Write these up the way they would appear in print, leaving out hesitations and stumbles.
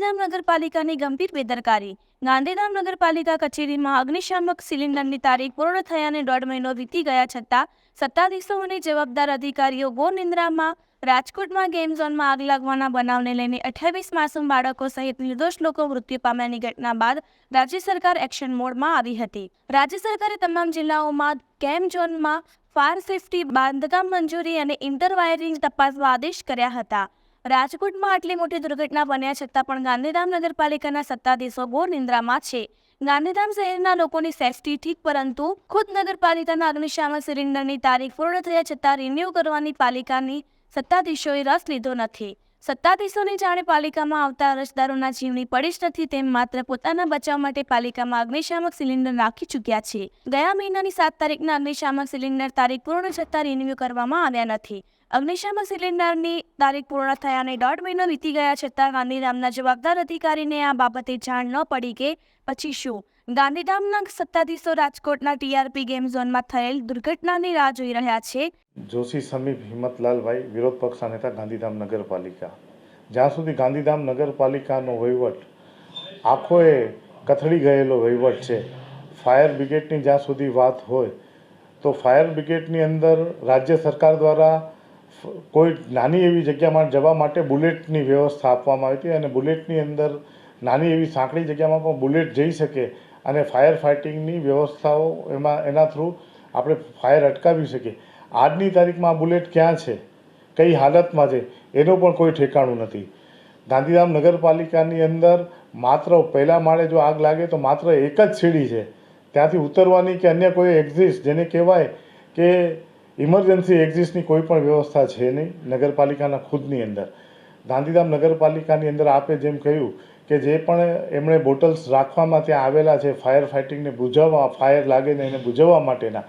ગાંધીધામ નગરપાલિકાની ગંભીર બેદરકારી। ગાંધીધામ નગરપાલિકા કચેરીમાં અગ્નિશામક સિલિન્ડરની તારીખ પૂર્ણ થયાને 1.5 મહિનો વીતી ગયા છતાં સત્તાધીશો અને જવાબદાર અધિકારીઓ ઘોર નિંદ્રામાં। રાજકોટમાં ગેમ ઝોનમાં આગ લાગવાના બનાવને લઈને 28 માસૂમ બાળકો સહિત નિર્દોષ લોકો મૃત્યુ પામ્યાની ઘટના બાદ રાજ્ય સરકાર એક્શન મોડમાં આવી હતી। રાજ્ય સરકારે તમામ જિલ્લાઓમાં ગેમ ઝોનમાં ફાયર સેફટી, બાંધકામ મંજૂરી અને ઇન્ટરવાયરિંગ તપાસવા આદેશ કર્યા હતા। રાજકોટમાં આટલી મોટી દુર્ઘટના બન્યા છતાં પણ ગાંધીધામ નગરપાલિકાના સત્તાધીશો ઘોર નિંદ્રામાં છે। ગાંધીધામ શહેરના લોકોની સેફટી ઠીક, પરંતુ ખુદ નગરપાલિકાના અગ્નિશામક સિલિન્ડરની તારીખ પૂર્ણ થયા છતાં રિન્યૂ કરવાની પાલિકાની સત્તાધીશોએ રસ લીધો નથી। સત્તાધીશોની જાણે પાલિકામાં આવતા અરજદારોના જીવની પડી જ નથી, તેમ માત્ર પોતાના બચાવ માટે પાલિકામાં અગ્નિશામક સિલિન્ડર રાખી ચૂક્યા છે। ગયા મહિનાની 7 તારીખના અગ્નિશામક સિલિન્ડર તારીખ પૂર્ણ છતાં રિન્યૂ કરવામાં આવ્યા નથી। અગ્નિશામક સિલિન્ડરની તારીખ પૂર્ણ થયાને 1.5 મહિનો વીતી ગયા છતાં ગાંધીધામના જવાબદાર અધિકારીને આ બાબતે જાણ ન પડી કે પછી શું? ગાંધીધામના સત્તાધીશો રાજકોટના ટીઆરપી ગેમ ઝોનમાં થયેલ દુર્ઘટનાની રાહ જોઈ રહ્યા છે। જોશી સમીપ હિંમતલાલભાઈ, વિરોધ પક્ષના નેતા, ગાંધીધામ નગરપાલિકા। જ્યાં સુધી ગાંધીધામ નગરપાલિકાનો વહીવટ આખોએ કથળી ગયેલો વહીવટ છે। ફાયર બ્રિગેડની જ્યાં સુધી વાત હોય તો ફાયર બ્રિગેડની અંદર રાજ્ય સરકાર દ્વારા કોઈ નાની એવી જગ્યામાં જવા માટે બુલેટની વ્યવસ્થા આપવામાં આવી હતી અને બુલેટની અંદર નાની એવી સાંકડી જગ્યામાં પણ બુલેટ જઈ શકે અને ફાયર ફાઇટિંગની વ્યવસ્થાઓ એના થ્રુ આપણે ફાયર અટકાવી શકીએ। આજની તારીખમાં આ બુલેટ ક્યાં છે, કઈ હાલતમાં છે, એનું પણ કોઈ ઠેકાણું નથી। ગાંધીધામ નગરપાલિકાની અંદર માત્ર પહેલા માળે જો આગ લાગે તો માત્ર એક જ સીડી છે, ત્યાંથી ઉતરવાની કે અન્ય કોઈ એક્ઝિસ્ટ, જેને કહેવાય કે ઇમરજન્સી એક્ઝિસ્ટની કોઈ પણ વ્યવસ્થા છે નહીં નગરપાલિકાના ખુદની અંદર। ગાંધીધામ નગરપાલિકાની અંદર આપે જેમ કહ્યું કે જે પણ એમણે બોટલ્સ રાખવામાં ત્યાં આવેલા છે ફાયર ફાઇટિંગને બુઝાવવા, ફાયર લાગે ને એને બુઝાવવા માટેના,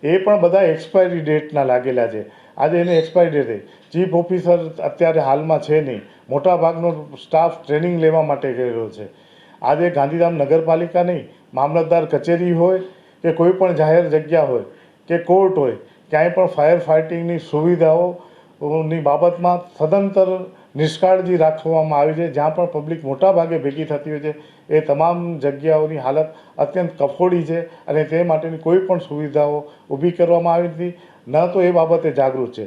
એ પણ બધા એક્સપાયરી ડેટના લાગેલા છે। આજે એને એક્સપાયરી ડેટ, ચીફ ઓફિસર અત્યારે હાલમાં છે નહીં, મોટાભાગનો સ્ટાફ ટ્રેનિંગ લેવા માટે ગયેલો છે। આજે ગાંધીધામ નગરપાલિકા નહીં, મામલતદાર કચેરી હોય કે કોઈ પણ જાહેર જગ્યા હોય કે કોર્ટ હોય, ક્યાંય પણ ફાયર ફાઇટિંગની સુવિધાઓની બાબતમાં સદંતર નિષ્કાળજી રાખવામાં આવી છે। જ્યાં પણ પબ્લિક મોટા ભાગે ભેગી થતી હોય છે એ તમામ જગ્યાઓની હાલત અત્યંત કફોડી છે અને તે માટેની કોઈ પણ સુવિધાઓ ઊભી કરવામાં આવી નથી, ન તો એ બાબતે જાગૃત છે।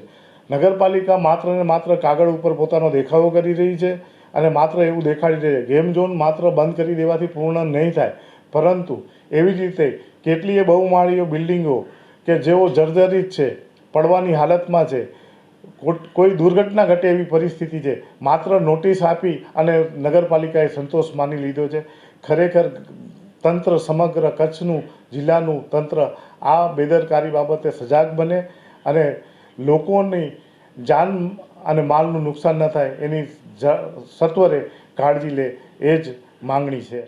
નગરપાલિકા માત્ર ને માત્ર કાગળ ઉપર પોતાનો દેખાવો કરી રહી છે અને માત્ર એવું દેખાડી રહી છે। ગેમ ઝોન માત્ર બંધ કરી દેવાથી પૂર્ણ નહીં થાય, પરંતુ એવી જ રીતે કેટલીય બહુમાળીઓ બિલ્ડિંગો કે જેઓ જર્જરિત છે, પડવાની હાલતમાં છે, કોઈ દુર્ઘટના ઘટે એવી પરિસ્થિતિ છે, માત્ર નોટિસ આપી અને નગરપાલિકાએ સંતોષ માની લીધો છે। ખરેખર તંત્ર, સમગ્ર કચ્છનું, જિલ્લાનું તંત્ર આ બેદરકારી બાબતે સજાગ બને અને લોકોની જાન અને માલનું નુકસાન ન થાય એની સત્વરે કાળજી લે, એ જ માંગણી છે।